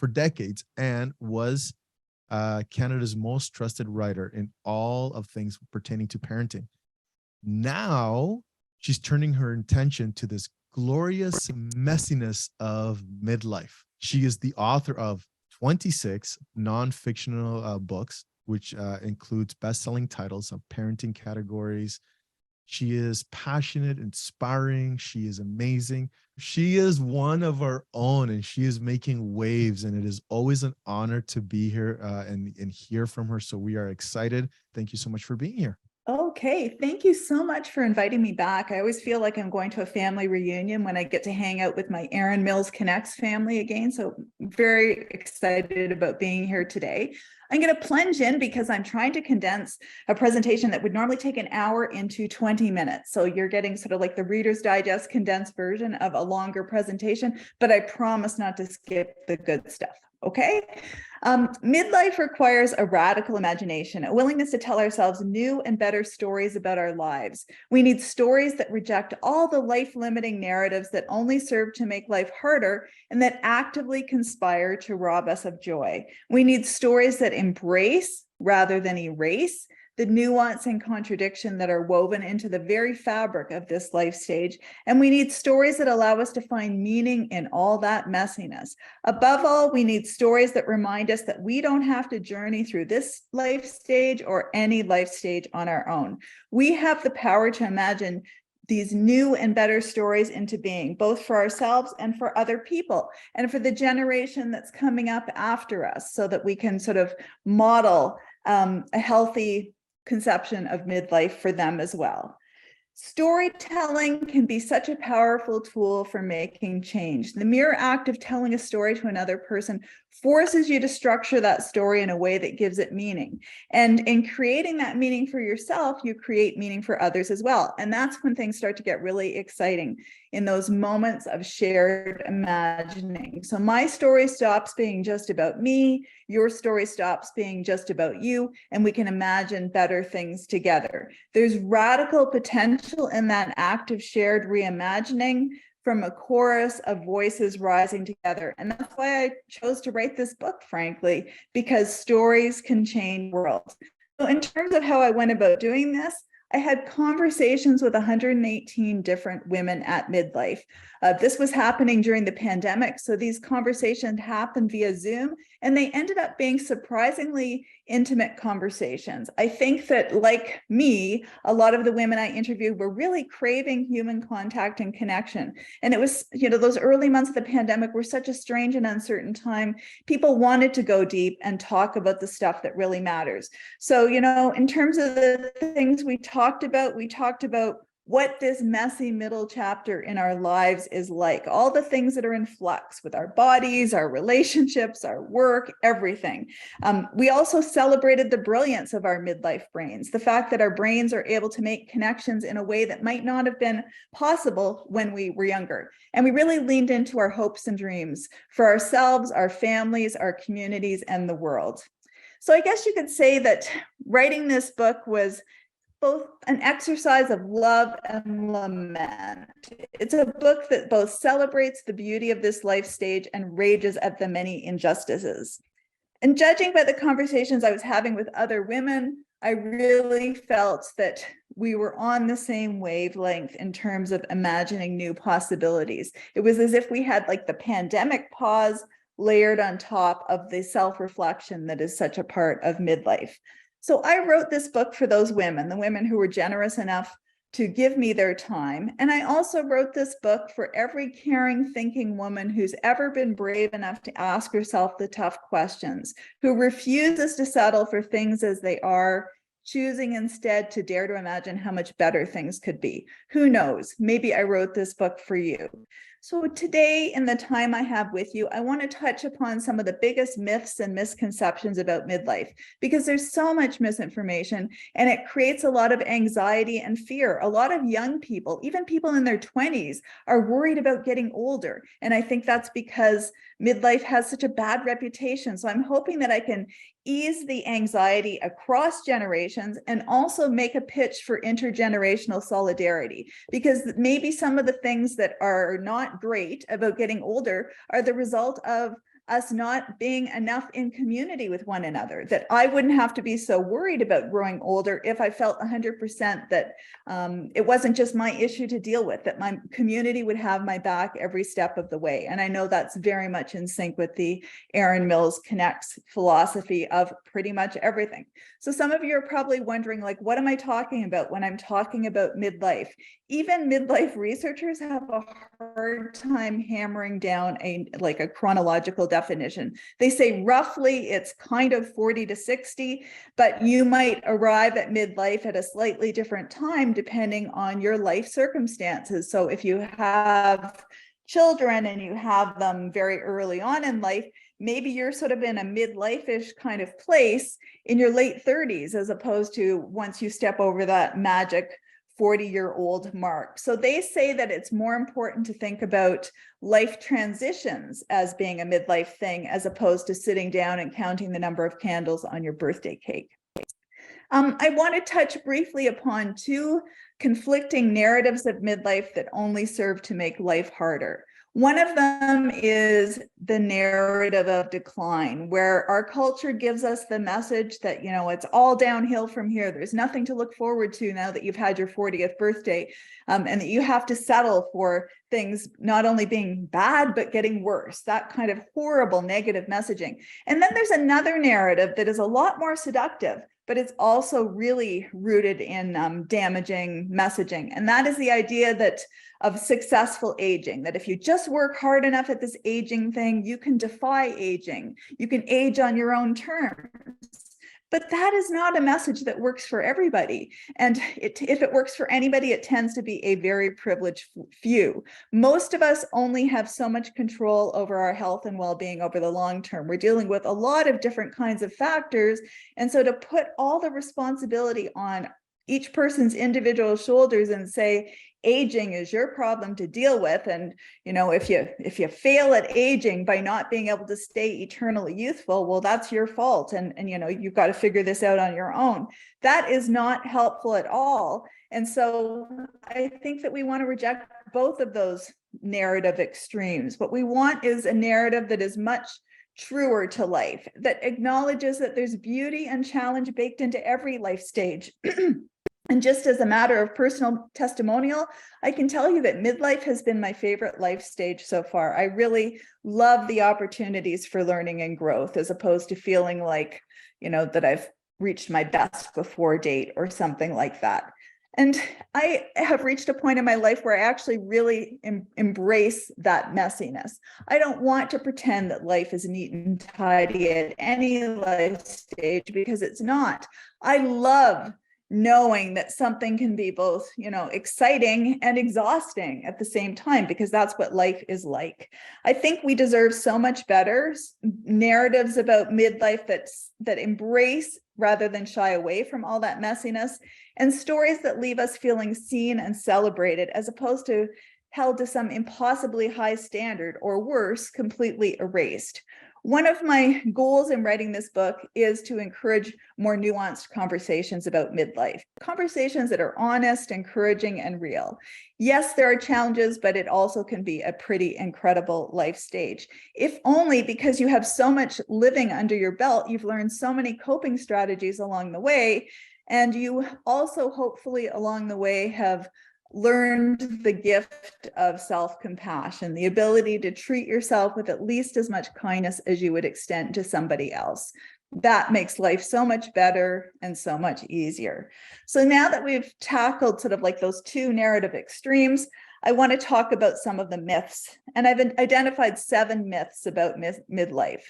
for decades and was Canada's most trusted writer in all of things pertaining to parenting. Now she's turning her attention to this glorious messiness of midlife. She is the author of 26 non-fictional books, which includes best-selling titles of parenting categories. She is passionate, inspiring. She is amazing. She is one of our own, and she is making waves. And it is always an honor to be here and hear from her. So we are excited. Thank you so much for being here. Okay, thank you so much for inviting me back. I always feel like I'm going to a family reunion when I get to hang out with my Erin Mills Connects family again. So I'm very excited about being here today. I'm going to plunge in because I'm trying to condense a presentation that would normally take an hour into 20 minutes. So you're getting sort of like the Reader's Digest condensed version of a longer presentation, but I promise not to skip the good stuff. Okay. Midlife requires a radical imagination, a willingness to tell ourselves new and better stories about our lives. We need stories that reject all the life-limiting narratives that only serve to make life harder and that actively conspire to rob us of joy. We need stories that embrace rather than erase the nuance and contradiction that are woven into the very fabric of this life stage. And we need stories that allow us to find meaning in all that messiness. Above all, we need stories that remind us that we don't have to journey through this life stage or any life stage on our own. We have the power to imagine these new and better stories into being, both for ourselves and for other people, and for the generation that's coming up after us, so that we can sort of model a healthy conception of midlife for them as well. Storytelling can be such a powerful tool for making change. The mere act of telling a story to another person forces you to structure that story in a way that gives it meaning. And in creating that meaning for yourself, you create meaning for others as well. And that's when things start to get really exciting, in those moments of shared imagining. So my story stops being just about me, your story stops being just about you, and we can imagine better things together. There's radical potential in that act of shared reimagining from a chorus of voices rising together. And that's why I chose to write this book, frankly, because stories can change the world. So in terms of how I went about doing this, I had conversations with 118 different women at midlife. This was happening during the pandemic, so these conversations happened via Zoom, and they ended up being surprisingly intimate conversations. I think that, like me, a lot of the women I interviewed were really craving human contact and connection. And it was, those early months of the pandemic were such a strange and uncertain time. People wanted to go deep and talk about the stuff that really matters. So, in terms of the things we talked about what this messy middle chapter in our lives is like, all the things that are in flux with our bodies, our relationships, our work, everything. We also celebrated the brilliance of our midlife brains, the fact that our brains are able to make connections in a way that might not have been possible when we were younger. And we really leaned into our hopes and dreams for ourselves, our families, our communities, and the world. So I guess you could say that writing this book was both an exercise of love and lament. It's a book that both celebrates the beauty of this life stage and rages at the many injustices. And judging by the conversations I was having with other women, I really felt that we were on the same wavelength in terms of imagining new possibilities. It was as if we had like the pandemic pause layered on top of the self-reflection that is such a part of midlife. So I wrote this book for those women, the women who were generous enough to give me their time. And I also wrote this book for every caring, thinking woman who's ever been brave enough to ask herself the tough questions, who refuses to settle for things as they are, choosing instead to dare to imagine how much better things could be. Who knows? Maybe I wrote this book for you. So today, in the time I have with you, I want to touch upon some of the biggest myths and misconceptions about midlife, because there's so much misinformation and it creates a lot of anxiety and fear. A lot of young people, even people in their 20s, are worried about getting older. And I think that's because midlife has such a bad reputation. So I'm hoping that I can ease the anxiety across generations and also make a pitch for intergenerational solidarity, because maybe some of the things that are not great about getting older are the result of us not being enough in community with one another, that I wouldn't have to be so worried about growing older if I felt 100% that it wasn't just my issue to deal with, that my community would have my back every step of the way. And I know that's very much in sync with the Erin Mills Connects philosophy of pretty much everything. So some of you are probably wondering, like, what am I talking about when I'm talking about midlife? Even midlife researchers have a hard time hammering down a chronological definition. They say roughly it's kind of 40 to 60, but you might arrive at midlife at a slightly different time depending on your life circumstances. So if you have children and you have them very early on in life, maybe you're sort of in a midlife-ish kind of place in your late 30s, as opposed to once you step over that magic 40-year-old mark. So they say that it's more important to think about life transitions as being a midlife thing, as opposed to sitting down and counting the number of candles on your birthday cake. I want to touch briefly upon two conflicting narratives of midlife that only serve to make life harder. One of them is the narrative of decline, where our culture gives us the message that, you know, it's all downhill from here. There's nothing to look forward to now that you've had your 40th birthday, and that you have to settle for things not only being bad, but getting worse, that kind of horrible negative messaging. And then there's another narrative that is a lot more seductive, but it's also really rooted in damaging messaging. And that is the idea that of successful aging, that if you just work hard enough at this aging thing, you can defy aging. You can age on your own terms. But that is not a message that works for everybody. And if it works for anybody, it tends to be a very privileged few. Most of us only have so much control over our health and well-being over the long term. We're dealing with a lot of different kinds of factors. And so to put all the responsibility on each person's individual shoulders and say, aging is your problem to deal with, and you know, if you fail at aging by not being able to stay eternally youthful, well, that's your fault, and you know, you've got to figure this out on your own. That is not helpful at all. And so I think that we want to reject both of those narrative extremes. What we want is a narrative that is much truer to life, that acknowledges that there's beauty and challenge baked into every life stage. And just as a matter of personal testimonial, I can tell you that midlife has been my favorite life stage so far. I really love the opportunities for learning and growth, as opposed to feeling like, you know, that I've reached my best before date or something like that. And I have reached a point in my life where I actually really embrace that messiness. I don't want to pretend that life is neat and tidy at any life stage, because it's not. I love knowing that something can be both, you know, exciting and exhausting at the same time, because that's what life is like. I think we deserve so much better narratives about midlife that embrace rather than shy away from all that messiness, and stories that leave us feeling seen and celebrated, as opposed to held to some impossibly high standard, or worse, completely erased. One of my goals in writing this book is to encourage more nuanced conversations about midlife, conversations that are honest, encouraging, and real. Yes, there are challenges, but it also can be a pretty incredible life stage. If only because you have so much living under your belt, you've learned so many coping strategies along the way, and you also hopefully along the way have learned the gift of self-compassion, the ability to treat yourself with at least as much kindness as you would extend to somebody else. That makes life so much better and so much easier. So now that we've tackled sort of like those two narrative extremes, I want to talk about some of the myths. And I've identified 7 myths about midlife.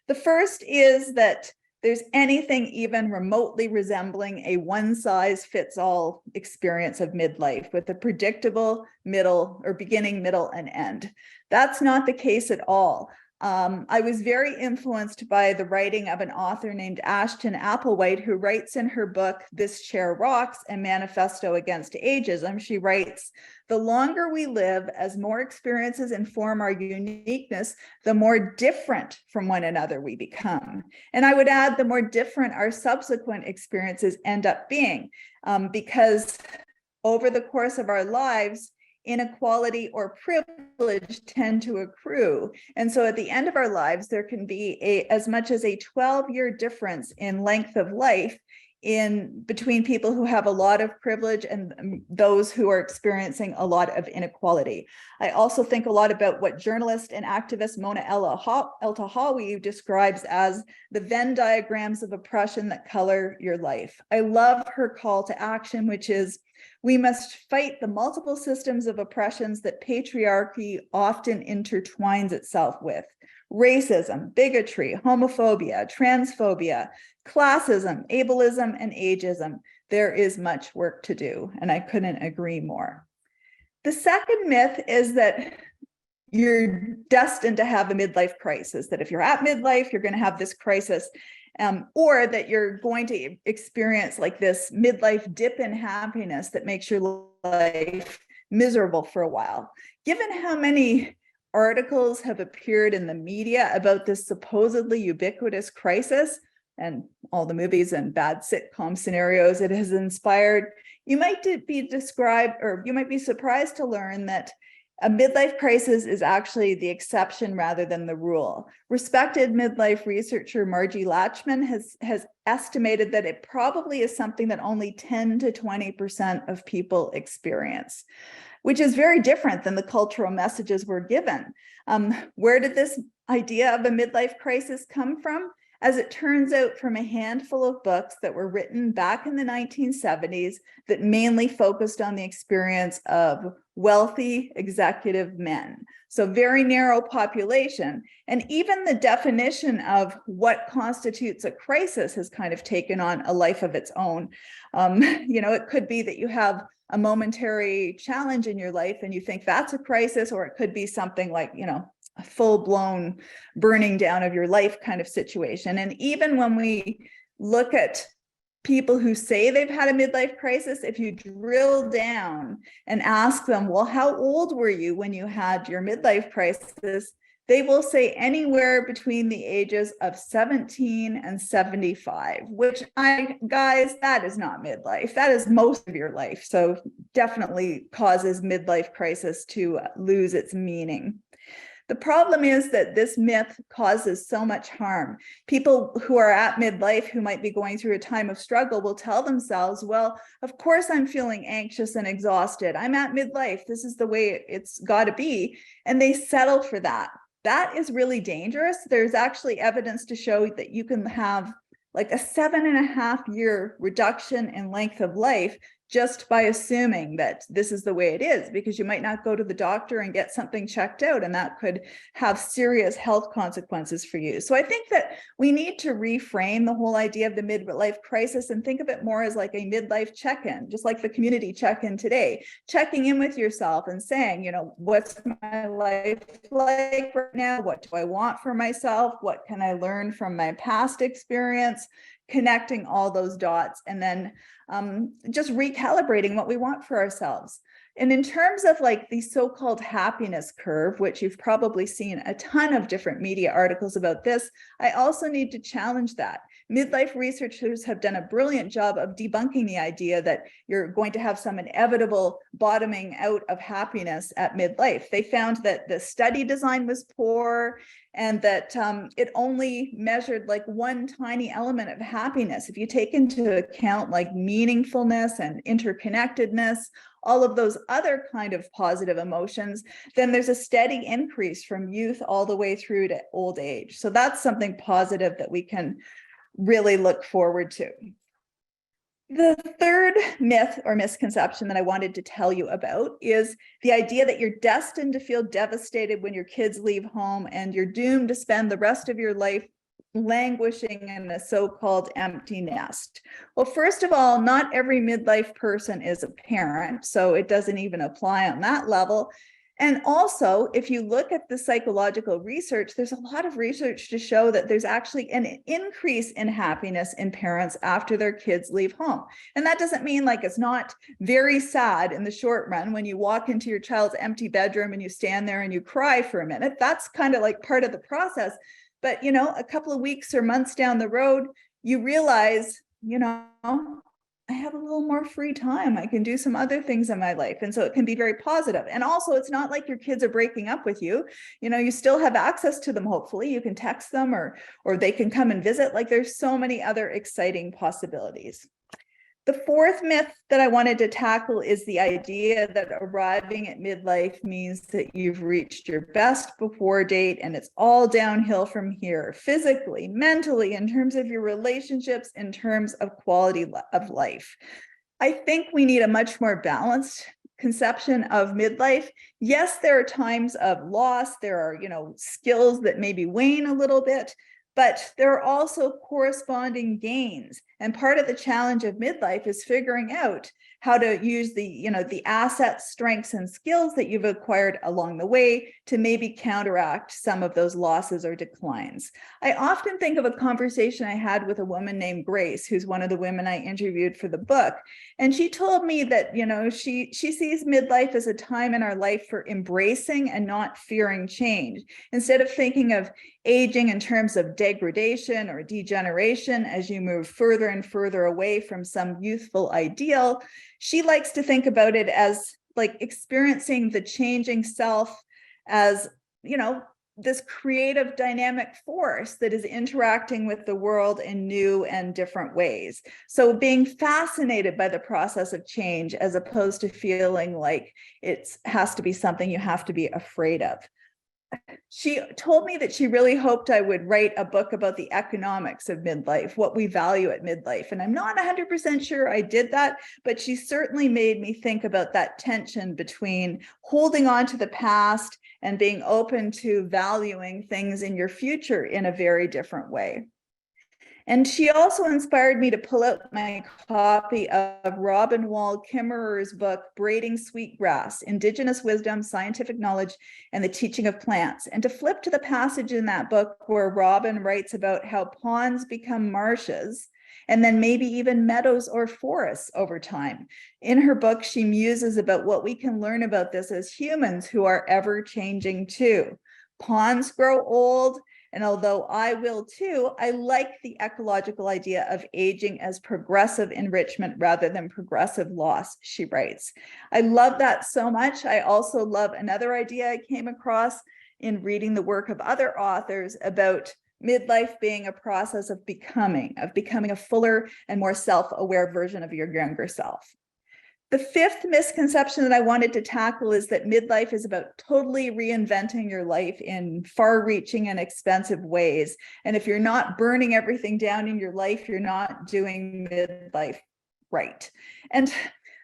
The first is that there's anything even remotely resembling a one-size-fits-all experience of midlife with a predictable middle or beginning, middle, and end. That's not the case at all. I was very influenced by the writing of an author named Ashton Applewhite, who writes in her book, This Chair Rocks, a Manifesto Against Ageism. She writes, "The longer we live, as more experiences inform our uniqueness, the more different from one another we become." And I would add, the more different our subsequent experiences end up being, because over the course of our lives, inequality or privilege tend to accrue. And so at the end of our lives, there can be as much as a 12-year difference in length of life in between people who have a lot of privilege and those who are experiencing a lot of inequality. I also think a lot about what journalist and activist Mona El-Tahawy describes as the Venn diagrams of oppression that color your life. I love her call to action, which is, we must fight the multiple systems of oppressions that patriarchy often intertwines itself with. Racism, bigotry, homophobia, transphobia, classism, ableism, and ageism. There is much work to do, and I couldn't agree more. The second myth is that you're destined to have a midlife crisis, that if you're at midlife, you're going to have this crisis, or that you're going to experience like this midlife dip in happiness that makes your life miserable for a while. Given how many articles have appeared in the media about this supposedly ubiquitous crisis, and all the movies and bad sitcom scenarios it has inspired, you might be surprised to learn that a midlife crisis is actually the exception rather than the rule. Respected midlife researcher Margie Latchman has estimated that it probably is something that only 10 to 20% of people experience, which is very different than the cultural messages we're given. Where did this idea of a midlife crisis come from? As it turns out, from a handful of books that were written back in the 1970s that mainly focused on the experience of wealthy executive men. So very narrow population. And even the definition of what constitutes a crisis has kind of taken on a life of its own. It could be that you have a momentary challenge in your life and you think that's a crisis, or it could be something like, a full-blown burning down of your life kind of situation. And even when we look at people who say they've had a midlife crisis, if you drill down and ask them, well, how old were you when you had your midlife crisis? They will say anywhere between the ages of 17 and 75, which guys, that is not midlife. That is most of your life. So definitely causes midlife crisis to lose its meaning. The problem is that this myth causes so much harm. People who are at midlife who might be going through a time of struggle will tell themselves, well, of course I'm feeling anxious and exhausted. I'm at midlife. This is the way it's got to be. And they settle for that. That is really dangerous. There's actually evidence to show that you can have like a 7.5-year reduction in length of life just by assuming that this is the way it is, because you might not go to the doctor and get something checked out, and that could have serious health consequences for you. So I think that we need to reframe the whole idea of the midlife crisis and think of it more as like a midlife check-in, just like the community check-in today, checking in with yourself and saying, what's my life like right now? What do I want for myself? What can I learn from my past experience? Connecting all those dots, and then just recalibrating what we want for ourselves. And in terms of like the so-called happiness curve, which you've probably seen a ton of different media articles about this, I also need to challenge that. Midlife researchers have done a brilliant job of debunking the idea that you're going to have some inevitable bottoming out of happiness at midlife. They found that the study design was poor, and that it only measured like one tiny element of happiness. If you take into account like meaningfulness and interconnectedness, all of those other kind of positive emotions, then there's a steady increase from youth all the way through to old age. So that's something positive that we can really look forward to. The third myth or misconception that I wanted to tell you about is the idea that you're destined to feel devastated when your kids leave home and you're doomed to spend the rest of your life languishing in a so-called empty nest. Well, first of all, not every midlife person is a parent, so it doesn't even apply on that level. And also, if you look at the psychological research, there's a lot of research to show that there's actually an increase in happiness in parents after their kids leave home. And that doesn't mean like it's not very sad in the short run when you walk into your child's empty bedroom and you stand there and you cry for a minute. That's kind of like part of the process. But, a couple of weeks or months down the road, you realize, I have a little more free time. I can do some other things in my life. And so it can be very positive. And also, it's not like your kids are breaking up with you. You know, you still have access to them. Hopefully you can text them, or they can come and visit. Like, there's so many other exciting possibilities. The fourth myth that I wanted to tackle is the idea that arriving at midlife means that you've reached your best before date and it's all downhill from here, physically, mentally, in terms of your relationships, in terms of quality of life. I think we need a much more balanced conception of midlife. Yes, there are times of loss. There are, skills that maybe wane a little bit, but there are also corresponding gains. And part of the challenge of midlife is figuring out how to use the assets, strengths, and skills that you've acquired along the way to maybe counteract some of those losses or declines. I often think of a conversation I had with a woman named Grace, who's one of the women I interviewed for the book. And she told me that, she sees midlife as a time in our life for embracing and not fearing change. Instead of thinking of aging in terms of degradation or degeneration as you move further and further away from some youthful ideal, she likes to think about it as like experiencing the changing self as, this creative dynamic force that is interacting with the world in new and different ways. So being fascinated by the process of change as opposed to feeling like it has to be something you have to be afraid of. She told me that she really hoped I would write a book about the economics of midlife, what we value at midlife. And I'm not 100% sure I did that, but she certainly made me think about that tension between holding on to the past and being open to valuing things in your future in a very different way. And she also inspired me to pull out my copy of Robin Wall Kimmerer's book, Braiding Sweetgrass, Indigenous Wisdom, Scientific Knowledge, and the Teaching of Plants, and to flip to the passage in that book where Robin writes about how ponds become marshes, and then maybe even meadows or forests over time. In her book, she muses about what we can learn about this as humans who are ever changing too. Ponds grow old, and although I will too, I like the ecological idea of aging as progressive enrichment rather than progressive loss, she writes. I love that so much. I also love another idea I came across in reading the work of other authors about midlife being a process of becoming a fuller and more self-aware version of your younger self. The fifth misconception that I wanted to tackle is that midlife is about totally reinventing your life in far-reaching and expensive ways. And if you're not burning everything down in your life, you're not doing midlife right. And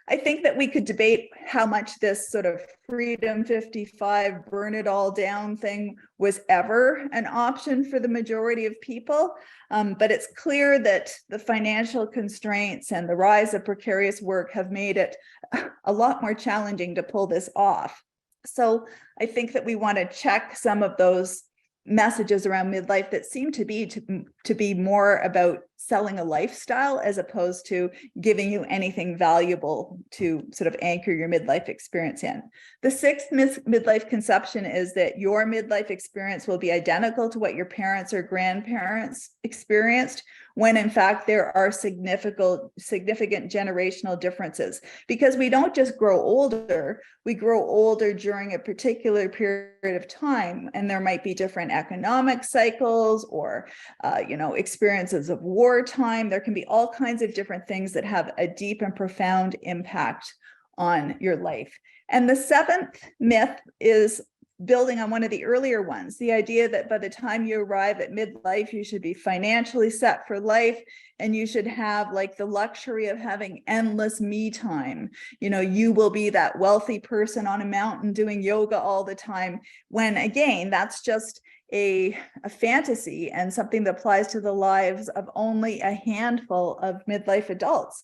I think that we could debate how much this sort of Freedom 55, burn it all down thing was ever an option for the majority of people. But it's clear that the financial constraints and the rise of precarious work have made it a lot more challenging to pull this off. So I think that we want to check some of those messages around midlife that seem to be more about selling a lifestyle as opposed to giving you anything valuable to sort of anchor your midlife experience in. The sixth midlife conception is that your midlife experience will be identical to what your parents or grandparents experienced, when in fact there are significant generational differences, because we don't just grow older, we grow older during a particular period of time, and there might be different economic cycles or experiences of wartime. There can be all kinds of different things that have a deep and profound impact on your life. And the seventh myth is building on one of the earlier ones, the idea that by the time you arrive at midlife, you should be financially set for life and you should have like the luxury of having endless me time. You will be that wealthy person on a mountain doing yoga all the time, when again, that's just a fantasy and something that applies to the lives of only a handful of midlife adults.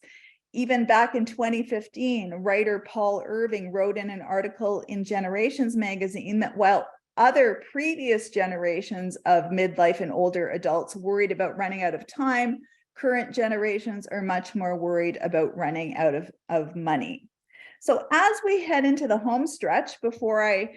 Even back in 2015, writer Paul Irving wrote in an article in Generations magazine that while other previous generations of midlife and older adults worried about running out of time, current generations are much more worried about running out of money. So as we head into the home stretch, before I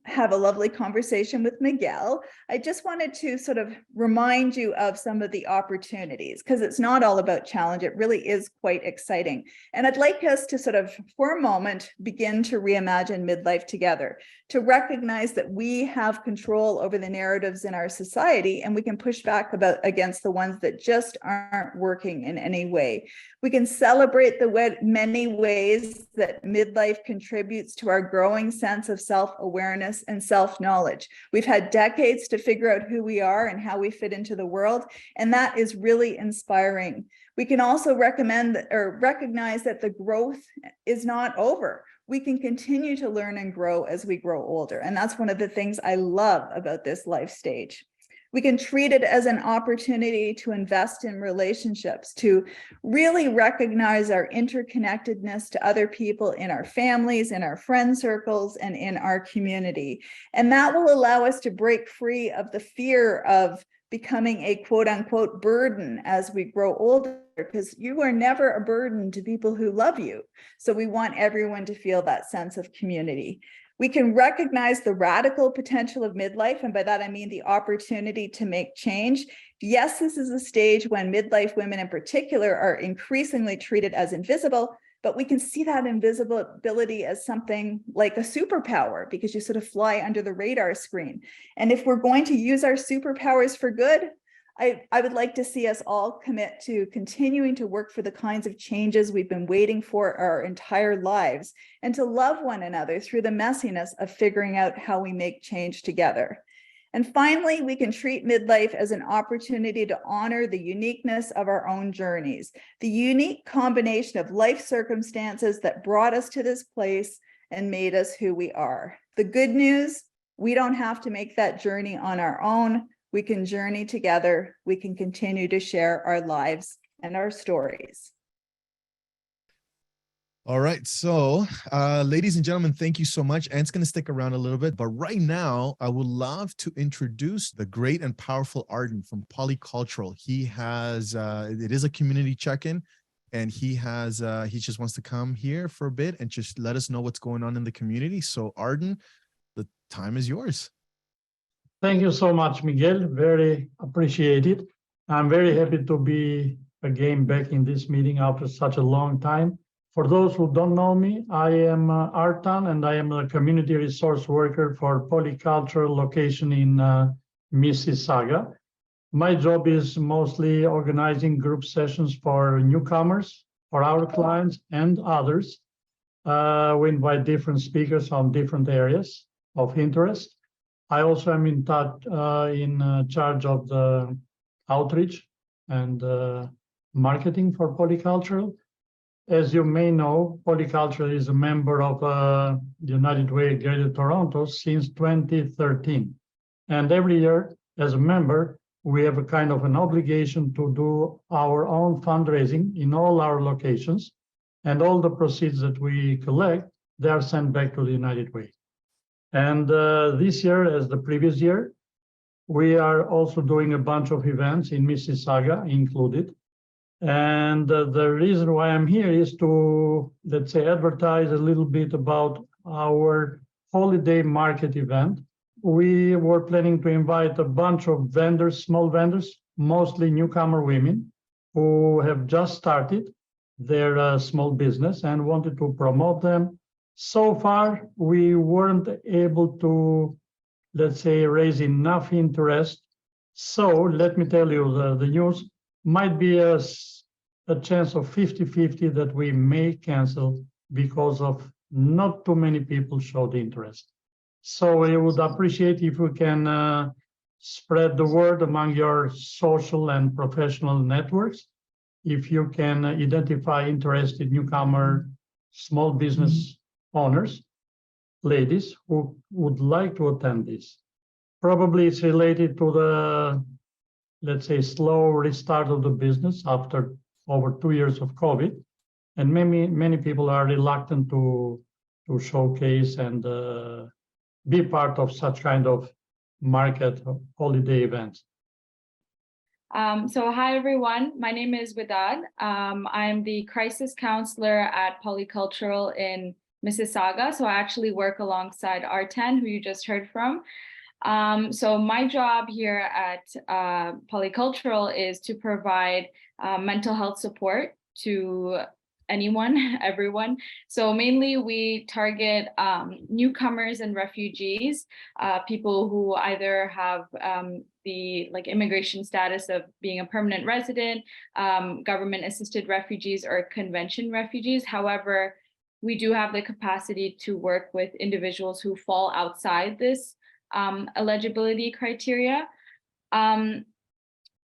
have a lovely conversation with Miguel, I just wanted to sort of remind you of some of the opportunities, because it's not all about challenge. It really is quite exciting. And I'd like us to sort of, for a moment, begin to reimagine midlife together, to recognize that we have control over the narratives in our society, and we can push back against the ones that just aren't working in any way. We can celebrate the many ways that midlife contributes to our growing sense of self-awareness and self-knowledge. We've had decades to figure out who we are and how we fit into the world, and that is really inspiring. We can also recognize that the growth is not over. We can continue to learn and grow as we grow older, and that's one of the things I love about this life stage. We can treat it as an opportunity to invest in relationships, to really recognize our interconnectedness to other people in our families, in our friend circles, and in our community. And that will allow us to break free of the fear of becoming a quote unquote burden as we grow older, because you are never a burden to people who love you. So we want everyone to feel that sense of community. We can recognize the radical potential of midlife, and by that I mean the opportunity to make change. Yes, this is a stage when midlife women in particular are increasingly treated as invisible, but we can see that invisibility as something like a superpower, because you sort of fly under the radar screen. And if we're going to use our superpowers for good, I would like to see us all commit to continuing to work for the kinds of changes we've been waiting for our entire lives, and to love one another through the messiness of figuring out how we make change together. And finally, we can treat midlife as an opportunity to honor the uniqueness of our own journeys, the unique combination of life circumstances that brought us to this place and made us who we are. The good news, we don't have to make that journey on our own. We can journey together. We can continue to share our lives and our stories. All right. So, ladies and gentlemen, thank you so much. Ant's going to stick around a little bit, but right now, I would love to introduce the great and powerful Arden from Polycultural. He has, it is a community check-in, and he just wants to come here for a bit and just let us know what's going on in the community. So, Arden, the time is yours. Thank you so much, Miguel. Very appreciated. I'm very happy to be again back in this meeting after such a long time. For those who don't know me, I am Artan, and I am a community resource worker for Polycultural location in Mississauga. My job is mostly organizing group sessions for newcomers, for our clients and others. We invite different speakers on different areas of interest. I also am in charge of the outreach and marketing for Polycultural. As you may know, Polycultural is a member of the United Way Greater Toronto since 2013. And every year, as a member, we have a kind of an obligation to do our own fundraising in all our locations. And all the proceeds that we collect, they are sent back to the United Way. And this year, as the previous year, we are also doing a bunch of events in Mississauga included. And the reason why I'm here is to, let's say, advertise a little bit about our holiday market event. We were planning to invite a bunch of vendors, small vendors, mostly newcomer women who have just started their small business and wanted to promote them. So far, we weren't able to, let's say, raise enough interest. So let me tell you, the news might be a chance of 50-50 that we may cancel because of not too many people showed interest. So I would appreciate if we can spread the word among your social and professional networks. If you can identify interested newcomer small business owners, ladies who would like to attend this. Probably it's related to the, let's say, slow restart of the business after over 2 years of COVID. And many people are reluctant to showcase and be part of such kind of market holiday events. So hi everyone, my name is Widad. I'm the crisis counselor at Polycultural in Mississauga. So I actually work alongside Arten, who you just heard from. So my job here at Polycultural is to provide mental health support to anyone, everyone. So mainly we target newcomers and refugees, people who either have the immigration status of being a permanent resident, government assisted refugees, or convention refugees. However, we do have the capacity to work with individuals who fall outside this eligibility criteria.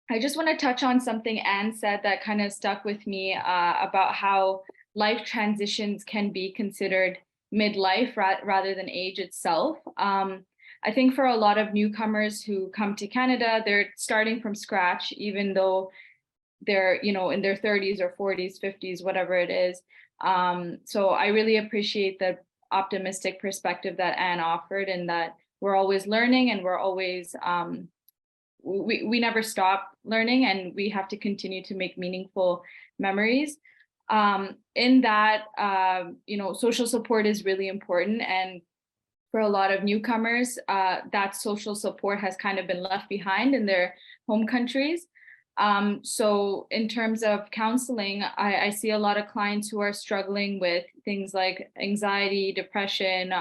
I just want to touch on something Anne said that kind of stuck with me about how life transitions can be considered midlife rather than age itself. I think for a lot of newcomers who come to Canada, they're starting from scratch, even though they're, in their 30s or 40s, 50s, whatever it is. So I really appreciate the optimistic perspective that Anne offered, and that we're always learning and we're always, we never stop learning, and we have to continue to make meaningful memories. In that, social support is really important. And for a lot of newcomers, that social support has kind of been left behind in their home countries. So in terms of counseling, I see a lot of clients who are struggling with things like anxiety, depression,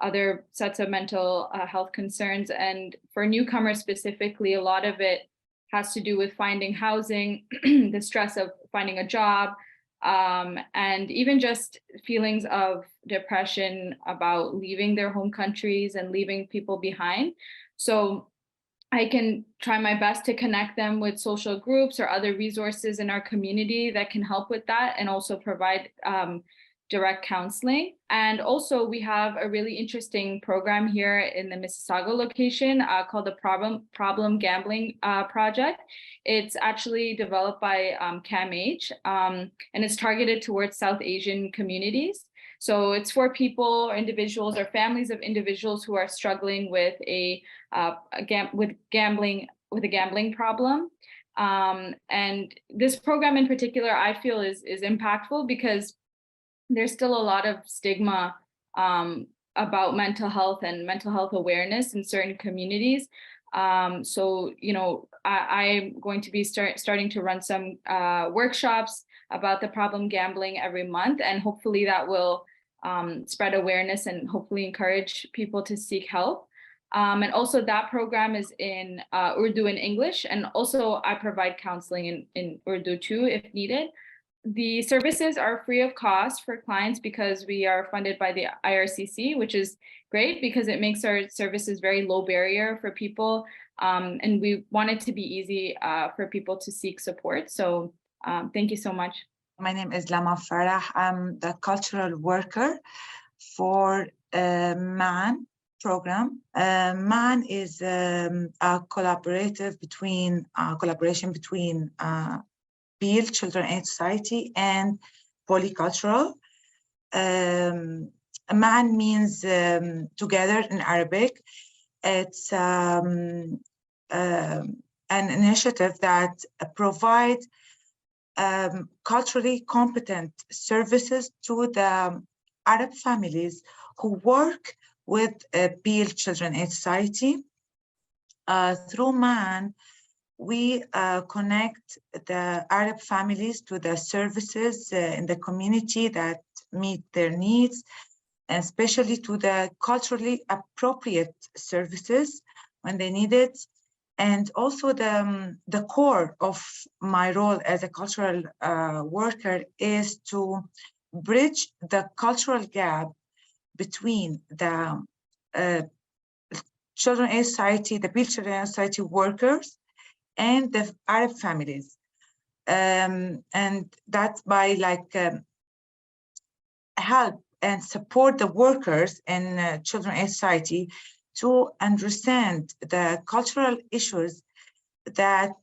other sets of mental health concerns. And for newcomers specifically, a lot of it has to do with finding housing, the stress of finding a job, and even just feelings of depression about leaving their home countries and leaving people behind. So I can try my best to connect them with social groups or other resources in our community that can help with that, and also provide direct counseling. And also we have a really interesting program here in the Mississauga location called the Problem Gambling Project. It's actually developed by CAMH, and it's targeted towards South Asian communities. So it's for people or individuals or families of individuals who are struggling with a gambling problem. And this program in particular, I feel is impactful because there's still a lot of stigma about mental health and mental health awareness in certain communities. So, I'm going to be starting to run some workshops about the problem gambling every month, and hopefully that will spread awareness and hopefully encourage people to seek help. And also that program is in Urdu and English, and also I provide counseling in Urdu too, if needed. The services are free of cost for clients because we are funded by the IRCC, which is great because it makes our services very low barrier for people. And we want it to be easy for people to seek support. So thank you so much. My name is Lama Farah. I'm the cultural worker for MAN program. MAN is a collaboration between Peel Children Aid Society and Polycultural. MAN means together in Arabic. It's an initiative that provides culturally competent services to the Arab families who work with Peel Children Aid Society. Through MAN, we connect the Arab families to the services in the community that meet their needs, especially to the culturally appropriate services when they need it. And also the core of my role as a cultural worker is to bridge the cultural gap between the Children Aid Society, the Peel Children Aid Society workers, and the Arab families. And that's by help and support the workers in Children Aid Society to understand the cultural issues that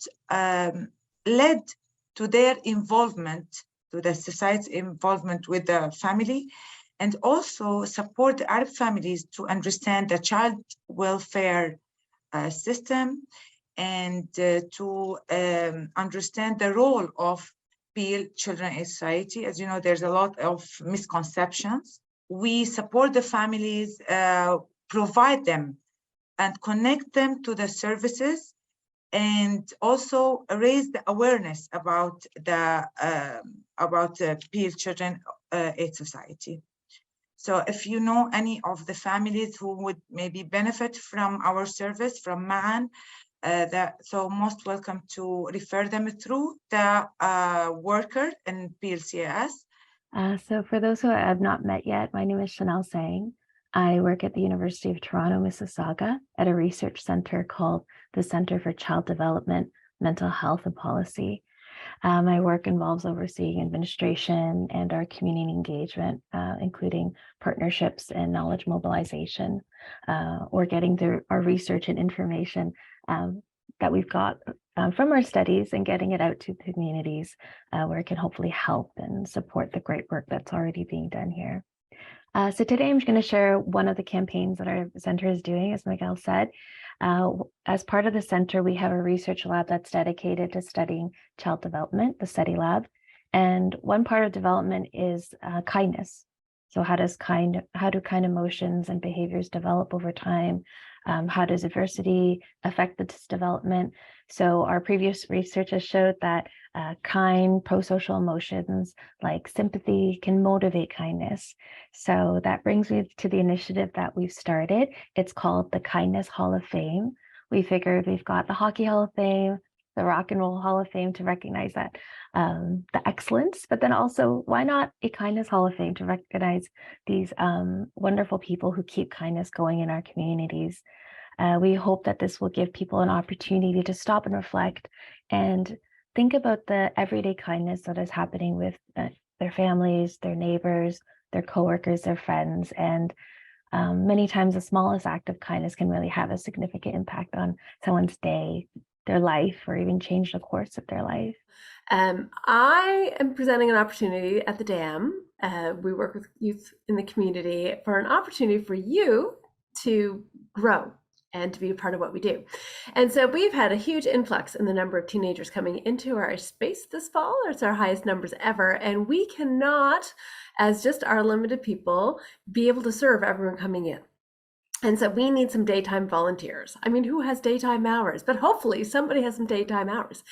led to their involvement, to the society's involvement with the family, and also support the Arab families to understand the child welfare system and to understand the role of PIL Children in Society. As you know, there's a lot of misconceptions. We support the families, provide them and connect them to the services, and also raise the awareness about the PIL Children Aid Society. So if you know any of the families who would maybe benefit from our service, from MAN, so most welcome to refer them through the worker in PLCAS. So for those who I have not met yet, my name is Chanel Sang. I work at the University of Toronto, Mississauga at a research center called the Center for Child Development, Mental Health and Policy. My work involves overseeing administration and our community engagement, including partnerships and knowledge mobilization, or getting our research and information that we've got from our studies and getting it out to the communities where it can hopefully help and support the great work that's already being done here. So today I'm going to share one of the campaigns that our center is doing, as Miguel said. As part of the center, we have a research lab that's dedicated to studying child development, the SETI lab. And one part of development is kindness. So how do kind emotions and behaviors develop over time? How does adversity affect this development? So our previous research has showed that kind pro-social emotions like sympathy can motivate kindness. So that brings me to the initiative that we've started. It's called the Kindness Hall of Fame. We figured we've got the Hockey Hall of Fame, the Rock and Roll Hall of Fame to recognize that the excellence, but then also why not a Kindness Hall of Fame to recognize these wonderful people who keep kindness going in our communities. We hope that this will give people an opportunity to stop and reflect and think about the everyday kindness that is happening with their families, their neighbors, their coworkers, their friends. And many times the smallest act of kindness can really have a significant impact on someone's day, their life, or even change the course of their life. I am presenting an opportunity at the Dam. We work with youth in the community for an opportunity for you to grow and to be a part of what we do. And so we've had a huge influx in the number of teenagers coming into our space this fall. It's our highest numbers ever. And we cannot, as just our limited people, be able to serve everyone coming in. And so we need some daytime volunteers. I mean, who has daytime hours? But hopefully somebody has some daytime hours.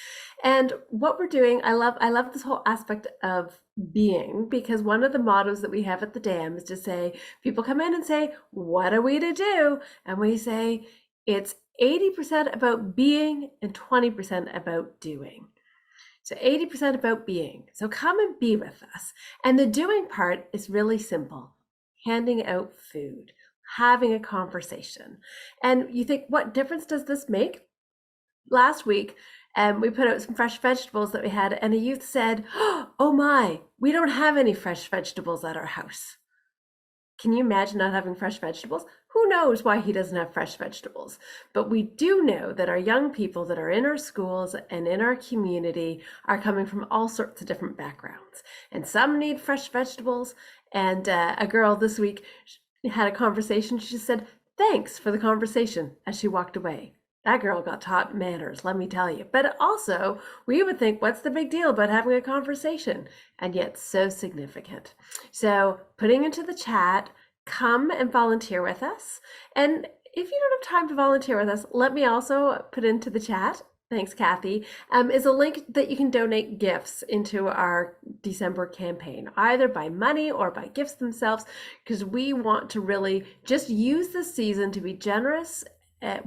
And what we're doing, I love this whole aspect of being, because one of the mottos that we have at the Dam is to say, people come in and say, what are we to do? And we say, it's 80% about being and 20% about doing. So 80% about being. So come and be with us. And the doing part is really simple. Handing out food. Having a conversation. And you think, what difference does this make? Last week, we put out some fresh vegetables that we had, and a youth said, oh my, we don't have any fresh vegetables at our house. Can you imagine not having fresh vegetables? Who knows why he doesn't have fresh vegetables? But we do know that our young people that are in our schools and in our community are coming from all sorts of different backgrounds. And some need fresh vegetables. And a girl this week had a conversation. She said, thanks for the conversation as she walked away. That girl got taught manners, let me tell you. But also, we would think, what's the big deal about having a conversation? And yet so significant. So putting into the chat, come and volunteer with us. And if you don't have time to volunteer with us, let me also put into the chat, thanks, Kathy, is a link that you can donate gifts into our December campaign, either by money or by gifts themselves, because we want to really just use this season to be generous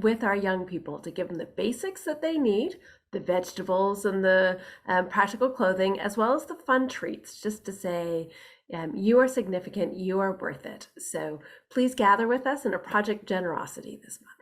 with our young people, to give them the basics that they need, the vegetables and the practical clothing, as well as the fun treats, just to say, you are significant, you are worth it. So please gather with us in a Project Generosity this month.